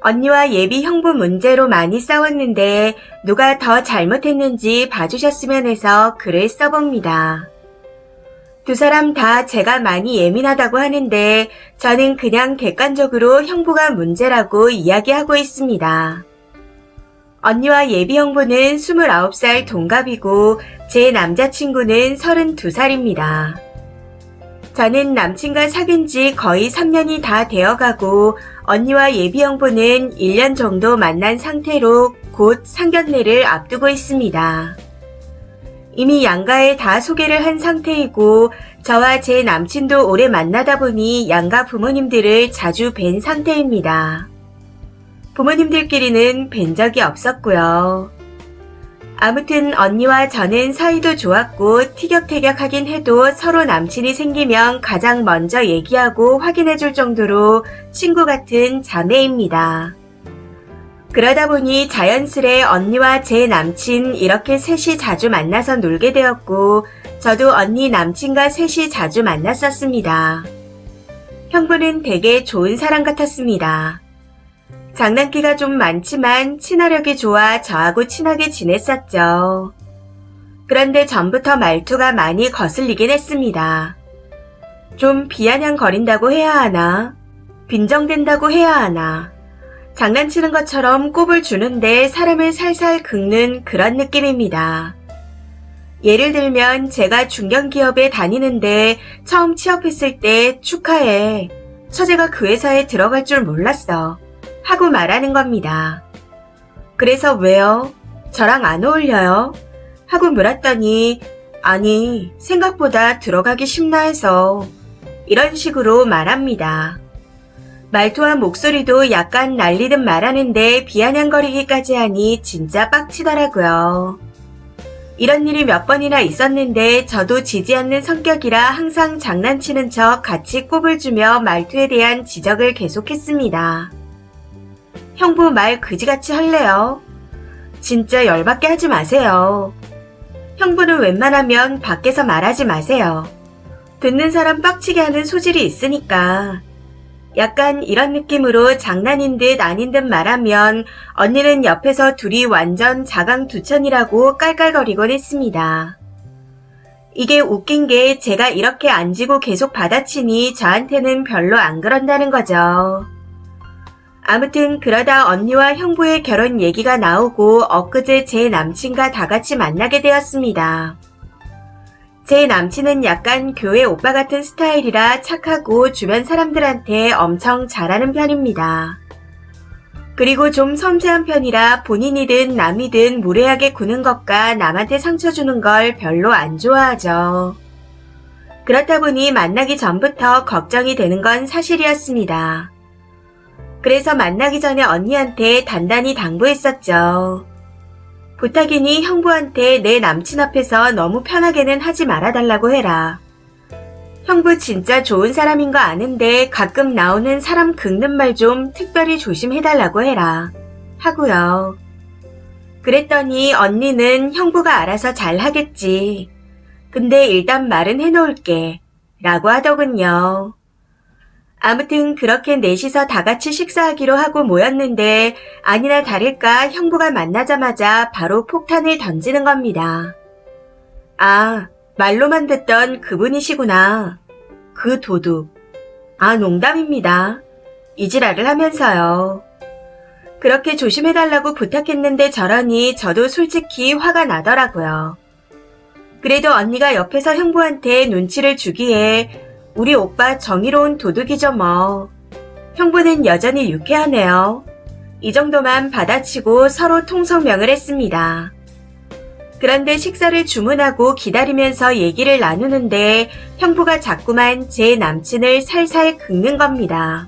언니와 예비 형부 문제로 많이 싸웠는데 누가 더 잘못했는지 봐주셨으면 해서 글을 써봅니다. 두 사람 다 제가 많이 예민하다고 하는데 저는 그냥 객관적으로 형부가 문제라고 이야기하고 있습니다. 언니와 예비 형부는 29살 동갑이고 제 남자친구는 32살입니다. 저는 남친과 사귄 지 거의 3년이 다 되어가고 언니와 예비 형부는 1년 정도 만난 상태로 곧 상견례를 앞두고 있습니다. 이미 양가에 다 소개를 한 상태이고 저와 제 남친도 오래 만나다 보니 양가 부모님들을 자주 뵌 상태입니다. 부모님들끼리는 뵌 적이 없었고요. 아무튼 언니와 저는 사이도 좋았고 티격태격하긴 해도 서로 남친이 생기면 가장 먼저 얘기하고 확인해줄 정도로 친구 같은 자매입니다. 그러다 보니 자연스레 언니와 제 남친 이렇게 셋이 자주 만나서 놀게 되었고 저도 언니 남친과 셋이 자주 만났었습니다. 형부는 되게 좋은 사람 같았습니다. 장난기가 좀 많지만 친화력이 좋아 저하고 친하게 지냈었죠. 그런데 전부터 말투가 많이 거슬리긴 했습니다. 좀 비아냥거린다고 해야 하나? 빈정된다고 해야 하나? 장난치는 것처럼 꼽을 주는데 사람을 살살 긁는 그런 느낌입니다. 예를 들면 제가 중견기업에 다니는데 처음 취업했을 때 축하해. 처제가 그 회사에 들어갈 줄 몰랐어. 하고 말하는 겁니다. 그래서 왜요? 저랑 안 어울려요? 하고 물었더니 아니 생각보다 들어가기 쉽나 해서 이런 식으로 말합니다. 말투와 목소리도 약간 날리듯 말하는데 비아냥거리기까지 하니 진짜 빡치더라고요. 이런 일이 몇 번이나 있었는데 저도 지지 않는 성격이라 항상 장난치는 척 같이 꼽을 주며 말투에 대한 지적을 계속했습니다. 형부 말 그지같이 할래요? 진짜 열받게 하지 마세요. 형부는 웬만하면 밖에서 말하지 마세요. 듣는 사람 빡치게 하는 소질이 있으니까. 약간 이런 느낌으로 장난인 듯 아닌 듯 말하면 언니는 옆에서 둘이 완전 자강두천이라고 깔깔거리곤 했습니다. 이게 웃긴 게 제가 이렇게 앉고 계속 받아치니 저한테는 별로 안 그런다는 거죠. 아무튼 그러다 언니와 형부의 결혼 얘기가 나오고 엊그제 제 남친과 다 같이 만나게 되었습니다. 제 남친은 약간 교회 오빠 같은 스타일이라 착하고 주변 사람들한테 엄청 잘하는 편입니다. 그리고 좀 섬세한 편이라 본인이든 남이든 무례하게 구는 것과 남한테 상처 주는 걸 별로 안 좋아하죠. 그렇다 보니 만나기 전부터 걱정이 되는 건 사실이었습니다. 그래서 만나기 전에 언니한테 단단히 당부했었죠. 부탁이니 형부한테 내 남친 앞에서 너무 편하게는 하지 말아달라고 해라. 형부 진짜 좋은 사람인 거 아는데 가끔 나오는 사람 긁는 말 좀 특별히 조심해달라고 해라. 하고요. 그랬더니 언니는 형부가 알아서 잘 하겠지. 근데 일단 말은 해놓을게. 라고 하더군요. 아무튼 그렇게 넷이서 다 같이 식사하기로 하고 모였는데 아니나 다를까 형부가 만나자마자 바로 폭탄을 던지는 겁니다. 아, 말로만 듣던 그분이시구나. 그 도둑. 아, 농담입니다. 이지랄을 하면서요. 그렇게 조심해달라고 부탁했는데 저러니 저도 솔직히 화가 나더라고요. 그래도 언니가 옆에서 형부한테 눈치를 주기에 우리 오빠 정의로운 도둑이죠 뭐. 형부는 여전히 유쾌하네요. 이 정도만 받아치고 서로 통성명을 했습니다. 그런데 식사를 주문하고 기다리면서 얘기를 나누는데 형부가 자꾸만 제 남친을 살살 긁는 겁니다.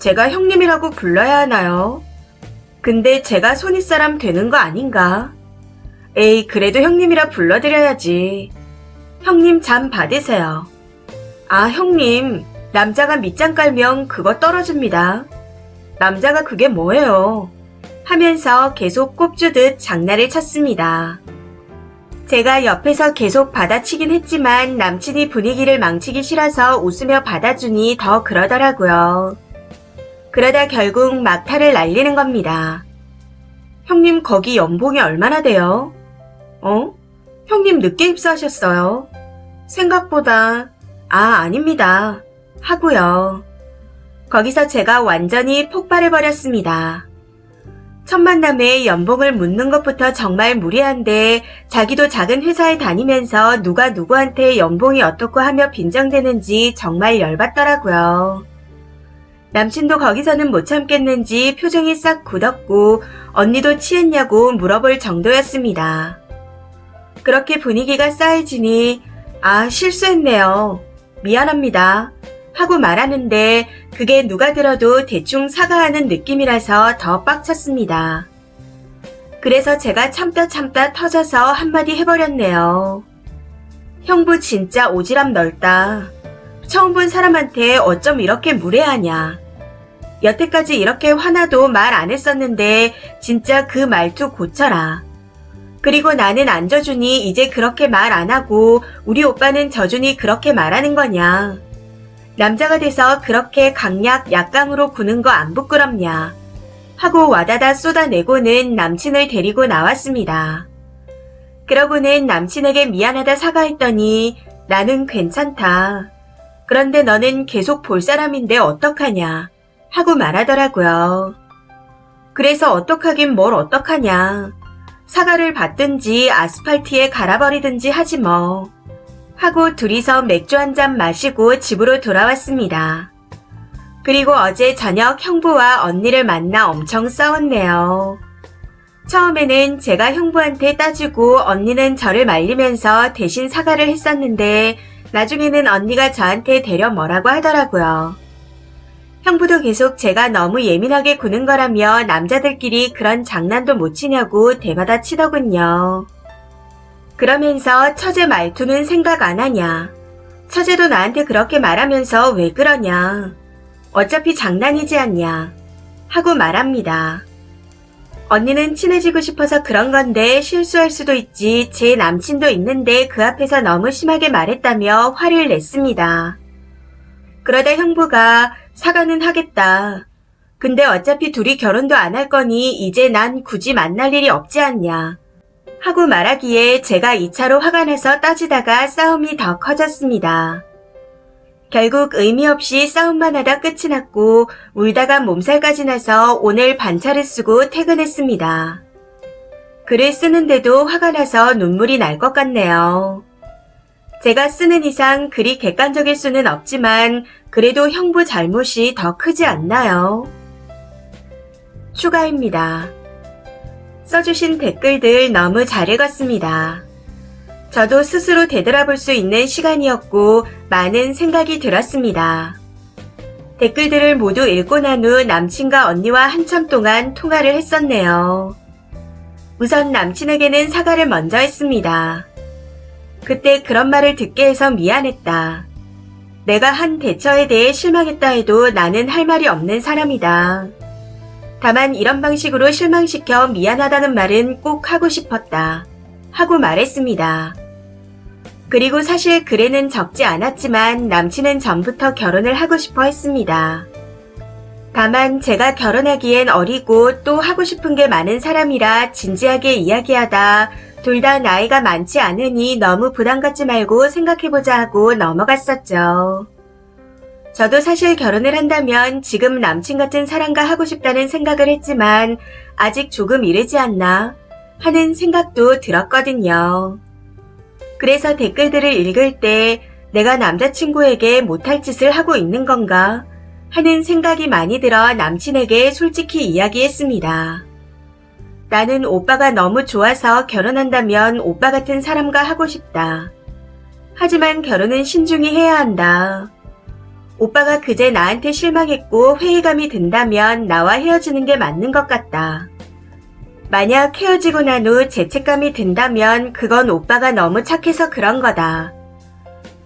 제가 형님이라고 불러야 하나요? 근데 제가 손윗사람 되는 거 아닌가? 에이, 그래도 형님이라 불러드려야지. 형님 잠 받으세요. 아, 형님, 남자가 밑장 깔면 그거 떨어집니다. 남자가 그게 뭐예요? 하면서 계속 꼽주듯 장난을 쳤습니다. 제가 옆에서 계속 받아치긴 했지만 남친이 분위기를 망치기 싫어서 웃으며 받아주니 더 그러더라고요. 그러다 결국 막타를 날리는 겁니다. 형님 거기 연봉이 얼마나 돼요? 형님 늦게 입사하셨어요. 생각보다 아닙니다. 하고요. 거기서 제가 완전히 폭발해버렸습니다. 첫 만남에 연봉을 묻는 것부터 정말 무례한데 자기도 작은 회사에 다니면서 누가 누구한테 연봉이 어떻고 하며 빈정대는지 정말 열받더라고요. 남친도 거기서는 못 참겠는지 표정이 싹 굳었고 언니도 취했냐고 물어볼 정도였습니다. 그렇게 분위기가 싸해지니 실수했네요. 미안합니다. 하고 말하는데 그게 누가 들어도 대충 사과하는 느낌이라서 더 빡쳤습니다. 그래서 제가 참다 터져서 한마디 해버렸네요. 형부 진짜 오지랖 넓다. 처음 본 사람한테 어쩜 이렇게 무례하냐. 여태까지 이렇게 화나도 말 안 했었는데 진짜 그 말투 고쳐라. 그리고 나는 안 져주니 이제 그렇게 말 안 하고 우리 오빠는 져주니 그렇게 말하는 거냐. 남자가 돼서 그렇게 강약 약강으로 구는 거 안 부끄럽냐. 하고 와다다 쏟아내고는 남친을 데리고 나왔습니다. 그러고는 남친에게 미안하다 사과했더니 나는 괜찮다. 그런데 너는 계속 볼 사람인데 어떡하냐. 하고 말하더라고요. 그래서 어떡하긴 뭘 어떡하냐. 사과를 받든지 아스팔트에 갈아버리든지 하지 뭐. 하고 둘이서 맥주 한 잔 마시고 집으로 돌아왔습니다. 그리고 어제 저녁 형부와 언니를 만나 엄청 싸웠네요. 처음에는 제가 형부한테 따지고 언니는 저를 말리면서 대신 사과를 했었는데 나중에는 언니가 저한테 대려 뭐라고 하더라고요. 형부도 계속 제가 너무 예민하게 구는 거라며 남자들끼리 그런 장난도 못 치냐고 대받아 치더군요. 그러면서 처제 말투는 생각 안 하냐. 처제도 나한테 그렇게 말하면서 왜 그러냐. 어차피 장난이지 않냐. 하고 말합니다. 언니는 친해지고 싶어서 그런 건데 실수할 수도 있지 제 남친도 있는데 그 앞에서 너무 심하게 말했다며 화를 냈습니다. 그러다 형부가 사과는 하겠다. 근데 어차피 둘이 결혼도 안 할 거니 이제 난 굳이 만날 일이 없지 않냐. 하고 말하기에 제가 2차로 화가 나서 따지다가 싸움이 더 커졌습니다. 결국 의미 없이 싸움만 하다 끝이 났고 울다가 몸살까지 나서 오늘 반차를 쓰고 퇴근했습니다. 글을 쓰는데도 화가 나서 눈물이 날 것 같네요. 제가 쓰는 이상 글이 객관적일 수는 없지만 그래도 형부 잘못이 더 크지 않나요? 추가입니다. 써주신 댓글들 너무 잘 읽었습니다. 저도 스스로 되돌아볼 수 있는 시간이었고 많은 생각이 들었습니다. 댓글들을 모두 읽고 난 후 남친과 언니와 한참 동안 통화를 했었네요. 우선 남친에게는 사과를 먼저 했습니다. 그때 그런 말을 듣게 해서 미안했다. 내가 한 대처에 대해 실망했다 해도 나는 할 말이 없는 사람이다. 다만 이런 방식으로 실망시켜 미안하다는 말은 꼭 하고 싶었다. 하고 말했습니다. 그리고 사실 글에는 적지 않았지만 남친은 전부터 결혼을 하고 싶어 했습니다. 다만 제가 결혼하기엔 어리고 또 하고 싶은 게 많은 사람이라 진지하게 이야기하다 둘 다 나이가 많지 않으니 너무 부담 갖지 말고 생각해보자 하고 넘어갔었죠. 저도 사실 결혼을 한다면 지금 남친 같은 사람과 하고 싶다는 생각을 했지만 아직 조금 이르지 않나 하는 생각도 들었거든요. 그래서 댓글들을 읽을 때 내가 남자친구에게 못할 짓을 하고 있는 건가 하는 생각이 많이 들어 남친에게 솔직히 이야기했습니다. 나는 오빠가 너무 좋아서 결혼한다면 오빠 같은 사람과 하고 싶다. 하지만 결혼은 신중히 해야 한다. 오빠가 그제 나한테 실망했고 회의감이 든다면 나와 헤어지는 게 맞는 것 같다. 만약 헤어지고 난 후 죄책감이 든다면 그건 오빠가 너무 착해서 그런 거다.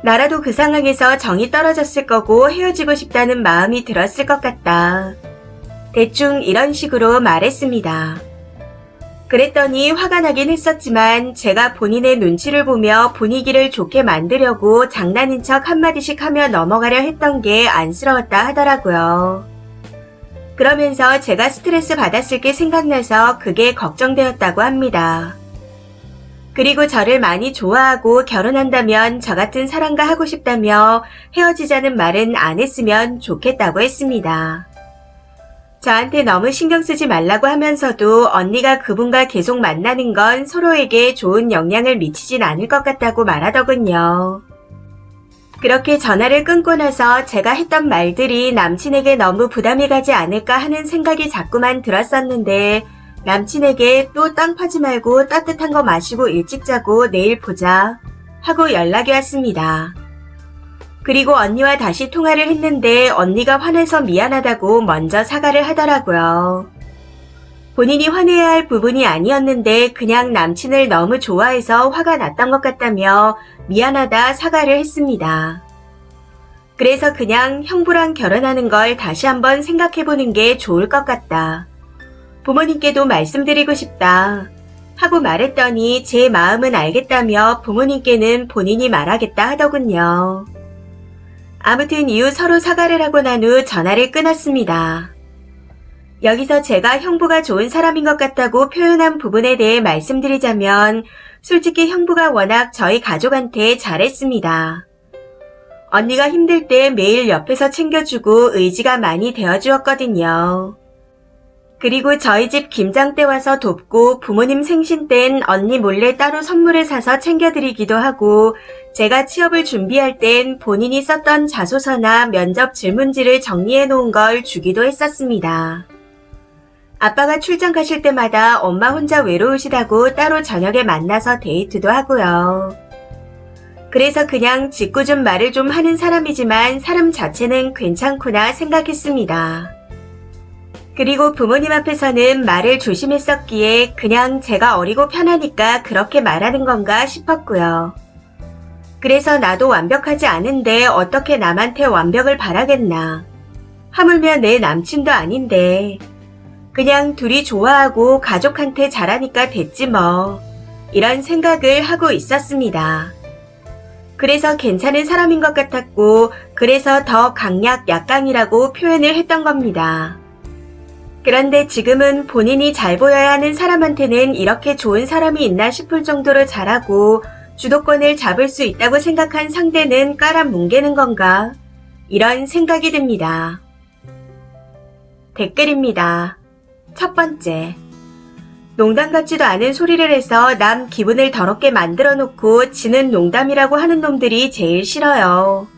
나라도 그 상황에서 정이 떨어졌을 거고 헤어지고 싶다는 마음이 들었을 것 같다. 대충 이런 식으로 말했습니다. 그랬더니 화가 나긴 했었지만 제가 본인의 눈치를 보며 분위기를 좋게 만들려고 장난인 척 한마디씩 하며 넘어가려 했던 게 안쓰러웠다 하더라고요. 그러면서 제가 스트레스 받았을 게 생각나서 그게 걱정되었다고 합니다. 그리고 저를 많이 좋아하고 결혼한다면 저 같은 사람과 하고 싶다며 헤어지자는 말은 안 했으면 좋겠다고 했습니다. 저한테 너무 신경 쓰지 말라고 하면서도 언니가 그분과 계속 만나는 건 서로에게 좋은 영향을 미치진 않을 것 같다고 말하더군요. 그렇게 전화를 끊고 나서 제가 했던 말들이 남친에게 너무 부담이 가지 않을까 하는 생각이 자꾸만 들었었는데 남친에게 또 땅 파지 말고 따뜻한 거 마시고 일찍 자고 내일 보자 하고 연락이 왔습니다. 그리고 언니와 다시 통화를 했는데 언니가 화내서 미안하다고 먼저 사과를 하더라고요. 본인이 화내야 할 부분이 아니었는데 그냥 남친을 너무 좋아해서 화가 났던 것 같다며 미안하다 사과를 했습니다. 그래서 그냥 형부랑 결혼하는 걸 다시 한번 생각해보는 게 좋을 것 같다. 부모님께도 말씀드리고 싶다. 하고 말했더니 제 마음은 알겠다며 부모님께는 본인이 말하겠다 하더군요. 아무튼 이후 서로 사과를 하고 난 후 전화를 끊었습니다. 여기서 제가 형부가 좋은 사람인 것 같다고 표현한 부분에 대해 말씀드리자면 솔직히 형부가 워낙 저희 가족한테 잘했습니다. 언니가 힘들 때 매일 옆에서 챙겨주고 의지가 많이 되어주었거든요. 그리고 저희 집 김장 때 와서 돕고 부모님 생신 땐 언니 몰래 따로 선물을 사서 챙겨드리기도 하고 제가 취업을 준비할 땐 본인이 썼던 자소서나 면접 질문지를 정리해 놓은 걸 주기도 했었습니다. 아빠가 출장 가실 때마다 엄마 혼자 외로우시다고 따로 저녁에 만나서 데이트도 하고요. 그래서 그냥 짓궂은 말을 좀 하는 사람이지만 사람 자체는 괜찮구나 생각했습니다. 그리고 부모님 앞에서는 말을 조심했었기에 그냥 제가 어리고 편하니까 그렇게 말하는 건가 싶었고요. 그래서 나도 완벽하지 않은데 어떻게 남한테 완벽을 바라겠나. 하물며 내 남친도 아닌데 그냥 둘이 좋아하고 가족한테 잘하니까 됐지 뭐. 이런 생각을 하고 있었습니다. 그래서 괜찮은 사람인 것 같았고 그래서 더 강약 약강이라고 표현을 했던 겁니다. 그런데 지금은 본인이 잘 보여야 하는 사람한테는 이렇게 좋은 사람이 있나 싶을 정도로 잘하고 주도권을 잡을 수 있다고 생각한 상대는 깔아뭉개는 건가? 이런 생각이 듭니다. 댓글입니다. 첫 번째. 농담 같지도 않은 소리를 해서 남 기분을 더럽게 만들어 놓고 지는 농담이라고 하는 놈들이 제일 싫어요.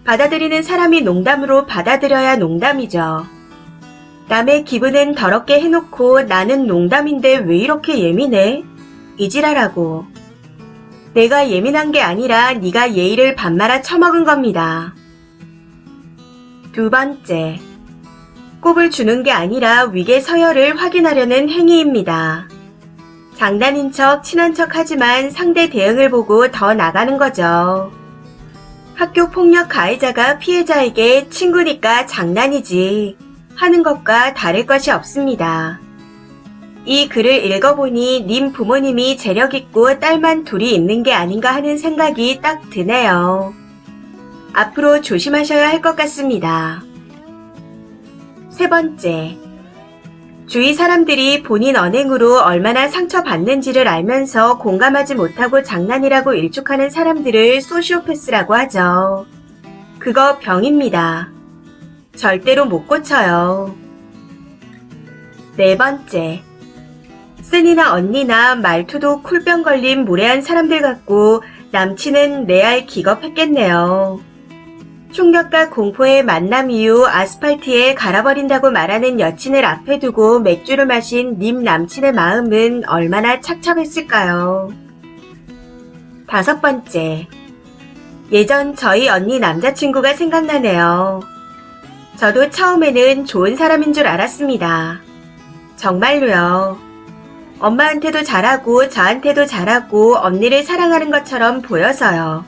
받아들이는 사람이 농담으로 받아들여야 농담이죠. 남의 기분은 더럽게 해놓고 나는 농담인데 왜 이렇게 예민해? 이지랄하고. 내가 예민한 게 아니라 네가 예의를 반말아 처먹은 겁니다. 두 번째. 꼽을 주는 게 아니라 위계 서열을 확인하려는 행위입니다. 장난인 척 친한 척 하지만 상대 대응을 보고 더 나가는 거죠. 학교 폭력 가해자가 피해자에게 친구니까 장난이지 하는 것과 다를 것이 없습니다. 이 글을 읽어보니 님 부모님이 재력있고 딸만 둘이 있는 게 아닌가 하는 생각이 딱 드네요. 앞으로 조심하셔야 할 것 같습니다. 세 번째. 주위 사람들이 본인 언행으로 얼마나 상처받는지를 알면서 공감하지 못하고 장난이라고 일축하는 사람들을 소시오패스라고 하죠. 그거 병입니다. 절대로 못 고쳐요. 네 번째. 쓴이나 언니나 말투도 쿨병 걸린 무례한 사람들 같고 남친은 레알 기겁했겠네요. 충격과 공포의 만남 이후 아스팔트에 갈아버린다고 말하는 여친을 앞에 두고 맥주를 마신 님 남친의 마음은 얼마나 착잡했을까요? 다섯 번째. 예전 저희 언니 남자친구가 생각나네요. 저도 처음에는 좋은 사람인 줄 알았습니다. 정말로요. 엄마한테도 잘하고 저한테도 잘하고 언니를 사랑하는 것처럼 보여서요.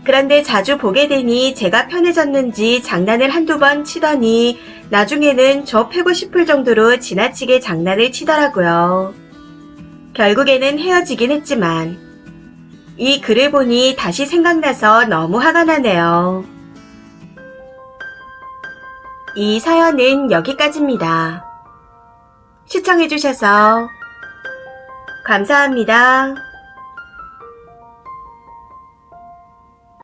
그런데 자주 보게 되니 제가 편해졌는지 장난을 한두 번 치더니 나중에는 저 패고 싶을 정도로 지나치게 장난을 치더라고요. 결국에는 헤어지긴 했지만 이 글을 보니 다시 생각나서 너무 화가 나네요. 이 사연은 여기까지입니다. 시청해주셔서 감사합니다.